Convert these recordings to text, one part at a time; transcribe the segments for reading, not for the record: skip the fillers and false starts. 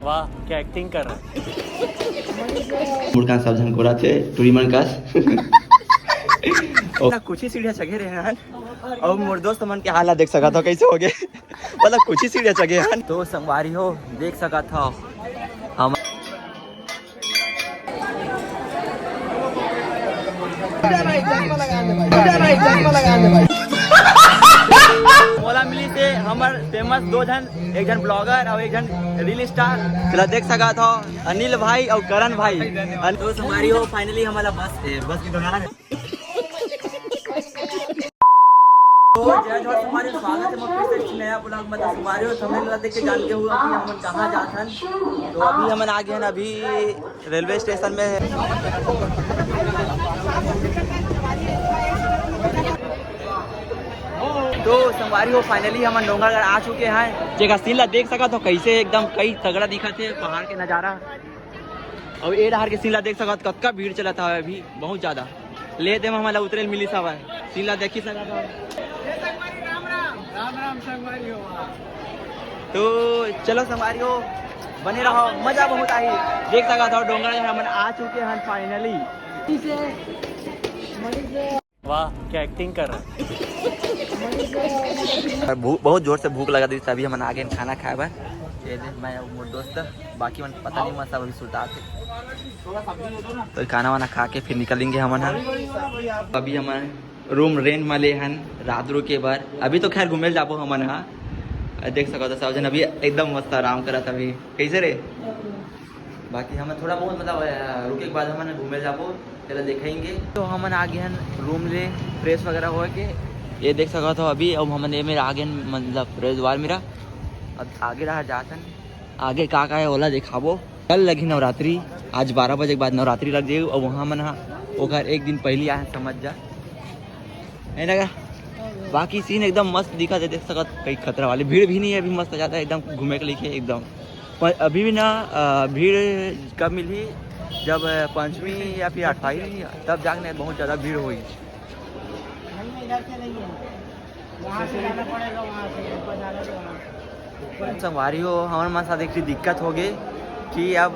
वाह क्या एक्टिंग कर रहा है। मुर्गा सब जन गोरा थे टूरी मन कास कुछ ही सीढ़ियाँ चढ़े रहे हैं और मोर दोस्त मन के हालत देख सका था कैसे हो गए। मतलब कुछ ही सीढ़ियाँ चढ़े हैं तो संगवारी हो देख सका था हम मोला मिली से हमार फेमस दो जन, एक जन ब्लॉगर और एक जन रील स्टार चला देख सका था अनिल भाई और करण भाई। तो हमारी हो फाइनली हमारा बस की दोनारा है। तो जय जोहार हमारे स्वागत है फिर से नया ब्लॉग में। हमारे हो समय देख के जान के हुआ कि हम कहाँ जाते हैं। तो अभी हम आ गए हैं अभी रेलवे स्टेशन में। तो संगवारी हो फाइनली हम डोंगरगढ़ आ चुके हैं। जगह सीन ला देख सका तो कैसे एकदम कई तगड़ा दिखा थे पहाड़ के नज़ारा। और ए डहार के सीन ला देख सका कक्का भीड़ चला था अभी बहुत ज़्यादा। ले दे हमारा उतरेल मिली सब है सीन ला देखी सका था। राम संगवारी हो। तो चलो संगवारी हो बने रहो मजा बहुत आई। देख सका था डोंगरगढ़ हम आ चुके हैं फाइनली। वाह क्या एक्टिंग कर रहा है। बहुत जोर से भूख लगा थी तभी हम आगे खाना खाए बा। ये दे मैं मोर दोस्त बाकी मन पता नहीं मत सब अभी सुता थे। तो खाना वाना खा के फिर निकलेंगे हम। अभी हमारे रूम रेंट में ले हैं रात रो के बार। अभी तो खैर घूमे जाबो हम हाँ देख सको तो सब जन अभी एकदम मस्त आराम करा था अभी कैसे रे। बाकी हमें थोड़ा बहुत मतलब रुके के बाद हम घूमे जाबो चलो देखेंगे। तो हम आ गए हैं रूम ले फ्रेश वगैरह हो के ये देख सका था अभी। अब हमने मेरा आगे मतलब रेजवार मेरा अब आगे रहा जातन आगे का है ओला दिखाबो। कल लगी नवरात्रि आज 12 बजे के बाद नवरात्रि लग जाएगी। और वहाँ मन ओकर एक दिन पहले आए समझ जा है ना। बाकी सीन एकदम मस्त दिखा दे देख सकत कई खतरा वाली भीड़ भी नहीं है अभी मस्त जाता है एकदम घूमे के लिए एकदम। पर अभी भी ना भीड़ कब मिली जब पंचमी या फिर 28 तब जाके बहुत ज़्यादा भीड़ हुई। संगवारी हो हमारे मन साथ एक दिक्कत हो गई कि अब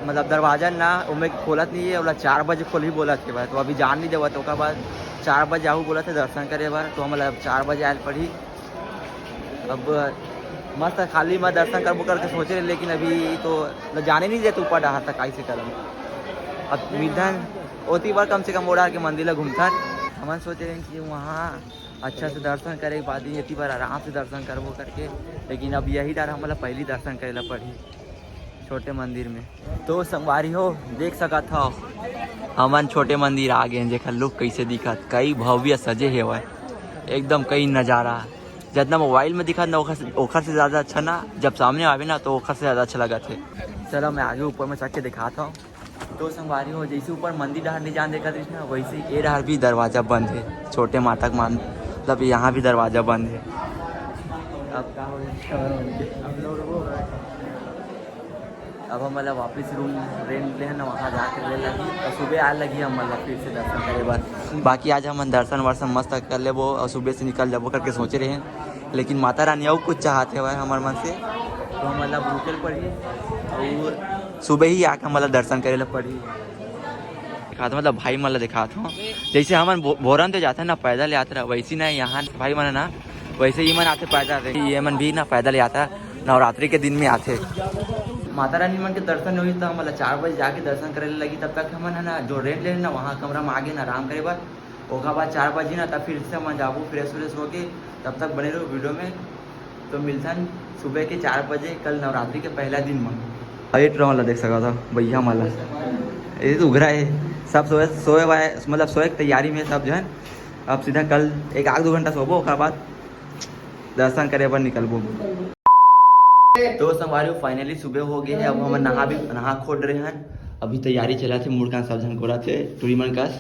मतलब दरवाज़ा ना उमें खोलत नहीं है बोला 4 बजे खोल ही बोला के बाद। तो अभी जान नहीं देवा तो उसके बाद 4 बजे आहू बोला थे दर्शन करे बार। तो हम 4 बजे आयल पड़ी अब मस्त खाली मैं दर्शन करबो करके सोच रहे लेकिन अभी तो जाने नहीं देते ऊपर डहार तक कैसे करम। अब मिधन ओती बार कम से कम ओढ़ा के मंदिर घूमता हम सोच रहे हैं कि वहाँ अच्छा से दर्शन करे के बाद इतनी बार आराम से दर्शन करबो करके। लेकिन अब यही डर हमारा पहली दर्शन करे ला पड़ी छोटे मंदिर में। तो संगवारी हो देख सका था हमन छोटे मंदिर आ गए जेखर लोग कैसे दिखत कई भव्य सजे है वह एकदम कई नज़ारा जितना मोबाइल में दिखा ना ओखर से ज़्यादा अच्छा ना जब सामने आवे ना तो ओखर से ज़्यादा अच्छा लगा थे। चलो मैं आगे ऊपर में चढ़ के दिखाता हूँ। तो संगवारी हो जैसे ऊपर मंदिर डहार नहीं जान देखा थी ना वैसे ये डहार भी दरवाज़ा बंद है छोटे माता का मान मतलब यहाँ भी दरवाज़ा बंद है। अब क्या हो अब हम मतलब वापस रूम रेंट ले है ना वहाँ जाकर ले लगी और सुबह आए लगी हम मतलब फिर से दर्शन करे बार। बाकी आज हम दर्शन वर्शन मस्त कर ले वो और सुबह से निकल जाबो करके सोच रहे हैं। लेकिन माता रानी और कुछ चाहते हुए हमारे मन से तो हम मतलब रुकल पड़ी और सुबह ही आकर मतलब दर्शन करे ला पड़ी दिखाता मतलब भाई मतलब दिखाता हूँ। जैसे हम भोरन तो जाते हैं ना पैदल यात्रा वैसी ना यहाँ भाई मन ना वैसे ही मन आते पैदल ये मन भी ना पैदल यात्रा नवरात्रि के दिन में आते। माता रानी मन के दर्शन हुई तो हम 4 बजे जाके दर्शन करे लगी। तब तक हम ना जो रेंट ले ना वहाँ कमरा में आगे ना आराम करे बार ओका बाद 4 बजे ना तब फिर से हम जाबो फ्रेश व्रेश होके। तब तक बने रहो वीडियो में। तो मिलता सुबह के 4 बजे कल नवरात्रि के पहला दिन में वेट रहा देख सका था भैया माला ये तो उघरा है सब सोए मतलब सोए की तैयारी में सब जो है। अब सीधा कल 1-2 घंटा सोबो उसके बाद दर्शन करे पर निकलबो। तो संगवारी फाइनली सुबह हो गए है। अब हम नहा खोल रहे हैं अभी तैयारी चला थे मुर्गा सब जन गोरा थे टूरी मन कास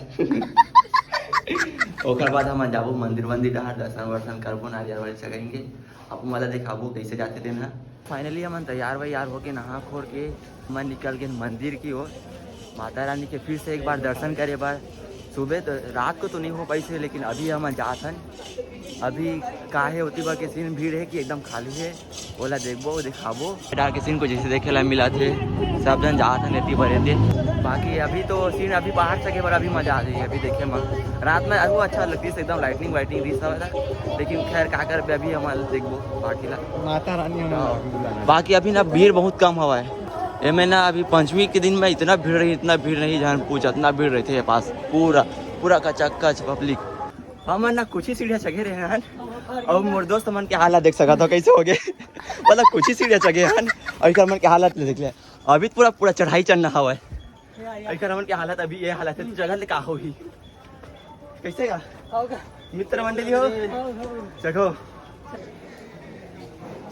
ओकर बाद हम जाबो मंदिर डहार दर्शन वर्शन करबो नारियल वारियल चढ़ाएंगे। अब मतलब दिखाबो कैसे जाते थे ना। फाइनली हम तैयार वैयार होके नहा खोल के मैं निकल गए मंदिर की ओर माता रानी के फिर से एक बार दर्शन करे बार सुबह तो रात को तो नहीं हो पाई थे, लेकिन अभी हम जात हन। अभी काहे होती बा के सीन भीड़ है कि एकदम खाली है, बोला देखबो दिखाबो डार के सीन को जैसे देखे ला मिला थे, सब जन जात हन एती भरे थे। बाकी अभी तो सीन अभी बाहर सके पर अभी मजा आ रही है। अभी देखे में रात में वो अच्छा लगती है, एकदम लाइटिंग वाइटिंग दी सब था, लेकिन खैर का कर अभी हम देखबो बाकी ला माता रानी। बाकी अभी ना भीड़ बहुत कम हवा है एमें ना। अभी पंचमी के दिन में इतना भीड़ रही, इतना भीड़ नहीं जान पूछा, इतना भीड़ रही थे पास पूरा पूरा कचक्कच पब्लिक। हम ना कुछ ही सीढ़ियाँ चढ़े रहे हैं और मोर दोस्त मन के हालत देख सका था कैसे हो गए मतलब कुछ ही सीढ़ियाँ चढ़े हैं और मन के हालत देख लिया। अभी पूरा पूरा चढ़ाई चढ़ना हवा है मन के हालत अभी ये हालत है। जगह ले का होगी कैसे का मित्र मंडली हो चढ़ो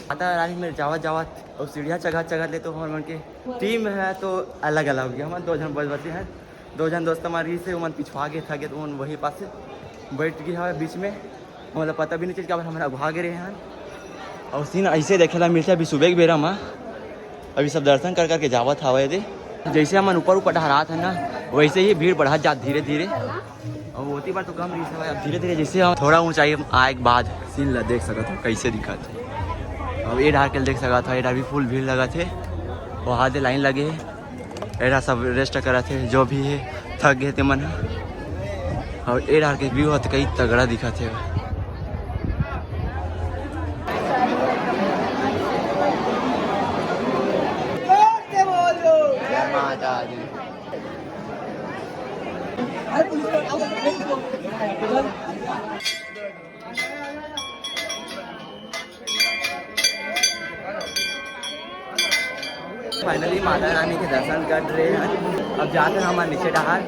माता रानी में जावत जावत और सीढ़ियाँ चढ़ा ले तो हमारे मन के टीम है तो अलग अलग हो गया। हमारे 2 जन बचे हैं, 2 जन दोस्त हमारी से मन पिछवा गए था तो वही पास से बैठ गए है बीच में, मतलब पता भी नहीं चल क्या हमारा भाग रहे हैं। और सीन ऐसे देखेला मिलता अभी सुबह के बेरा में अभी सब दर्शन कर करके जावत हवा दे। जैसे हम ऊपर ऊपर ढहरात है ना वैसे ही भीड़ बढ़ा जात धीरे धीरे, और होती बार तो कम रही है। अब धीरे धीरे जैसे हम थोड़ा ऊंचाई आए के बाद सीन ला देख सकते हो कैसे दिखा थे। अब ये ढार के देख सका था, ये भी फुल भीड़ लगा थे, वहाँ से लाइन लगे एडा सब रेस्ट करा थे जो भी है थक गए थे मन। और ये ढार के व्यू तो कई तगड़ा दिखा थे। फाइनली माता रानी के दर्शन कर रहे हैं। अब जाते हैं हमारे नीचे डहार,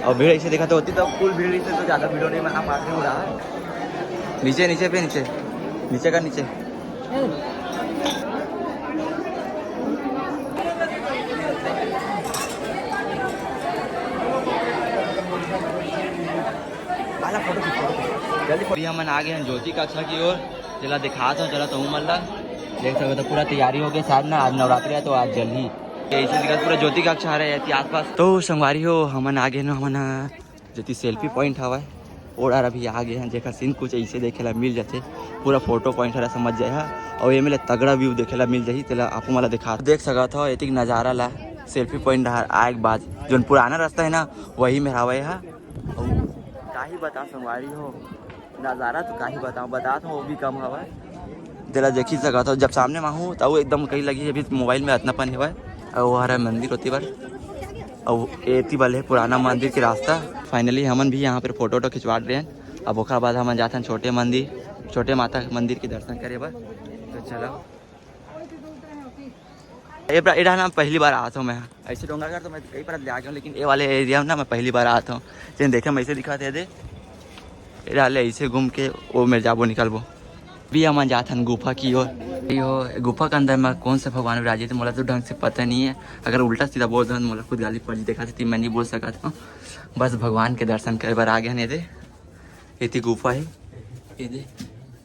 और भीड़ ऐसे देखा तो होती तो फुल भीड़ से तो ज़्यादा भीड़ नहीं मना पाते हो रहा। नीचे नीचे पे नीचे नीचे का नीचे जल्दी हम आ गए हैं ज्योति कक्षा की ओर। चला दिखा था चला तो हूँ मल्ला देख सकते तो पूरा तैयारी हो गई। शायद ना आज नवरात्रि है तो आज जल्द ही ऐसे दिखा पूरा ज्योति कक्षा आ रहा है आस पास। तो संगवारी हो हमन आगे ना हमन ज्योति सेल्फी पॉइंट हवा है और अभी आगे हैं जेकर सीन कुछ ऐसे देखेला मिल जाते, पूरा फोटो पॉइंट हरा समझ जाए। और ये मेरे तगड़ा व्यू देखेला मिल जाही तेला आप मला दिखा देख सका था। एक नज़ारा ला सेल्फी पॉइंट आए के बाद जो पुराना रास्ता है ना वही में हवा है। का ही बता संगवारी हो नज़ारा तो का ही बता वो भी कम हवा है तेला देख ही सका था। जब सामने में हूँ तो वो एकदम कहीं लगी अभी मोबाइल में इतनापन हुआ है। और वो हरा मंदिर होती बार और एती वाले है पुराना मंदिर के रास्ता। फाइनली हमन भी यहाँ पर फोटो वोटो खिंचवा रहे हैं। अब ओखर बाद हम जाते हैं छोटे मंदिर छोटे माता मंदिर के दर्शन करे बर। तो चलो ये ना पहली बार आता हूँ मैं ऐसे डोंगरगढ़ तो मैं कई बार ले आ गया हूँ, लेकिन ये वाले एरिया में ना मैं पहली बार आता हूँ। जिन देखे हम ऐसे दिखाते दे ये ऐसे घूम के वो मेरे जाबो निकलबो। भी हम जाते हैं गुफा की ओर। यो गुफा के अंदर में कौन से भगवान विराजे थे मोला तो ढंग से पता नहीं है। अगर उल्टा सीधा बोल दो मोला खुद गाली पड़ी देखा थी मैं नहीं बोल सका था। बस भगवान के दर्शन करे बार आ गया नहीं दे। इतनी गुफा है ये दे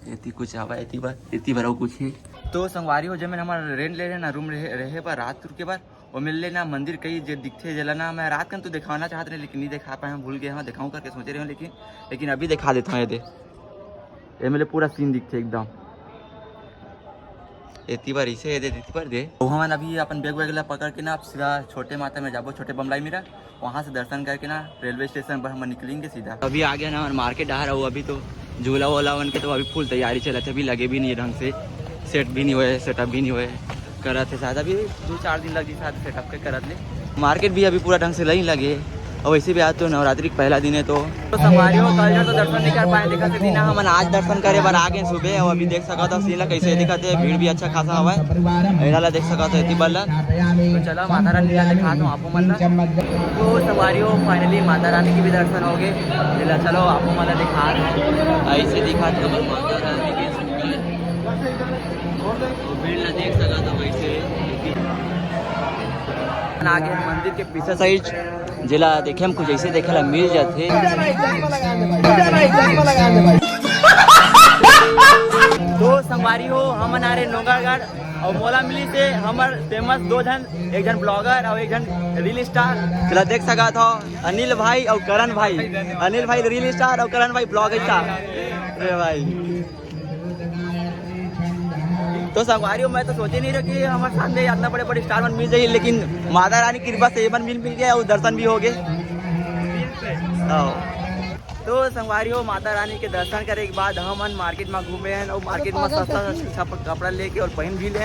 इतनी कुछ आवा इतनी बार कुछ है। तो संगवारी हो जब मैंने हमारा रेंट ले रहे ना रूम रहे पर रात के बाद वो मिल लेना मंदिर कई जो दिखते जला ना। मैं रात का तो दिखाना चाहते रहे लेकिन नहीं दिखा पाए, हम भूल गए। हाँ दिखाऊँ करके सोच रहे हो लेकिन अभी दिखा देता हूँ। ये दे ये मेरे पूरा सीन दिखते एकदम इतनी बार इसे इतनी बार दे। तो हम अभी अपन बैग वगैरह पकड़ के ना आप सीधा छोटे माता में जाबो छोटे बमलाई मेरा वहाँ से दर्शन करके ना रेलवे स्टेशन पर हम निकलेंगे सीधा। अभी आ गया ना हमारे मार्केट आ रहा हूँ। अभी तो झूला वोला बन के तो अभी फुल तैयारी चला थे, अभी लगे भी नहीं ढंग से, सेट भी नहीं हुए सेटअप भी नहीं हुए करा थे। शायद अभी 2-4 दिन लगी शायद सेटअप के करत ले। मार्केट भी अभी पूरा ढंग से नहीं लगे और वैसे भी आज तो नवरात्रि का पहला दिन है तो संगवारी हो कल तो दर्शन नहीं कर पाए दिखा थे दिन हम आज दर्शन करे बार आ गए सुबह। और अभी देख सका था सीला कैसे दिखाते भीड़ भी अच्छा खासा हुआ है एड़ा देख सका था इतनी बल्ला। तो चला माता रानी का दिखा दो आपको मतलब। तो संगवारी हो फाइनली माता रानी की भी दर्शन हो गए। चलो आपको मतलब दिखा ऐसे दिखा दो माता रानी के भीड़ देख सका था वैसे आगे मंदिर के पीछे साइड जिला देखे हम कुछ ऐसे देखेला मिल जाते। तो संगवारी हो हम मना रहे नोंगागढ़ और मोला मिली से हमार फेमस दो जन, एक जन ब्लॉगर और एक जन रील स्टार। चला देख सका था अनिल भाई और करण भाई, अनिल भाई रील स्टार और करण भाई ब्लॉग स्टार। अरे भाई तो संगवारी हो मैं तो सोचे नहीं रहा कि हमारे सामने इतना बड़े बड़े स्टार मिल जाए, लेकिन माता रानी की कृपा से ये मिल गया और दर्शन भी हो गए। तो संगवारी हो माता रानी के दर्शन करे के बाद हम मार्केट में घूमे हैं और मार्केट में सस्ता सस्ता कपड़ा लेके और पहन भी ले।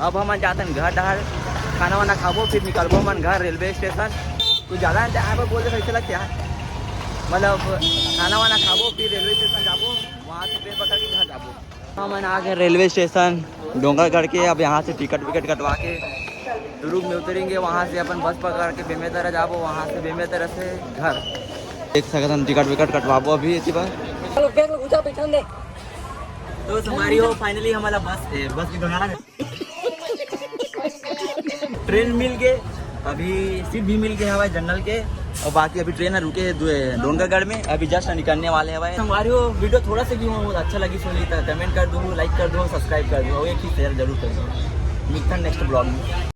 अब हम जाते हैं घर डहर खाना वाना खाबो, फिर निकलबो मन घर रेलवे स्टेशन। कुछ ज़्यादा यहाँ पर बोल रहे कैसे क्या मतलब खाना वाना खाबो फिर रेलवे स्टेशन जाबो, वहाँ से ट्रेन पकड़ के घर जाबो। हम आ गए रेलवे स्टेशन डोंगरगढ़ के। अब यहाँ से टिकट विकट कटवा के दुर्ग में उतरेंगे, वहाँ से अपन बस पकड़ के बेमेतरा जाबो, वहाँ से बेमेतरा से घर। देख सकते हैं टिकट विकट कटवाबो अभी इसी बार। तो हमारी हो फाइनली हमारा बस की दोनों ट्रेन मिल गए, अभी सीट भी मिल गए हमारे जनरल के। और बाकी अभी ट्रेन रुके डोंगरगढ़ में, अभी जस्ट निकलने वाले हैं भाई। हमारी हो वीडियो थोड़ा सा भी अच्छा लगी सुनी तो कमेंट कर दो, लाइक कर दो, सब्सक्राइब कर दो और एक ही शेयर जरूर कर दो। मिलते हैं नेक्स्ट ब्लॉग में।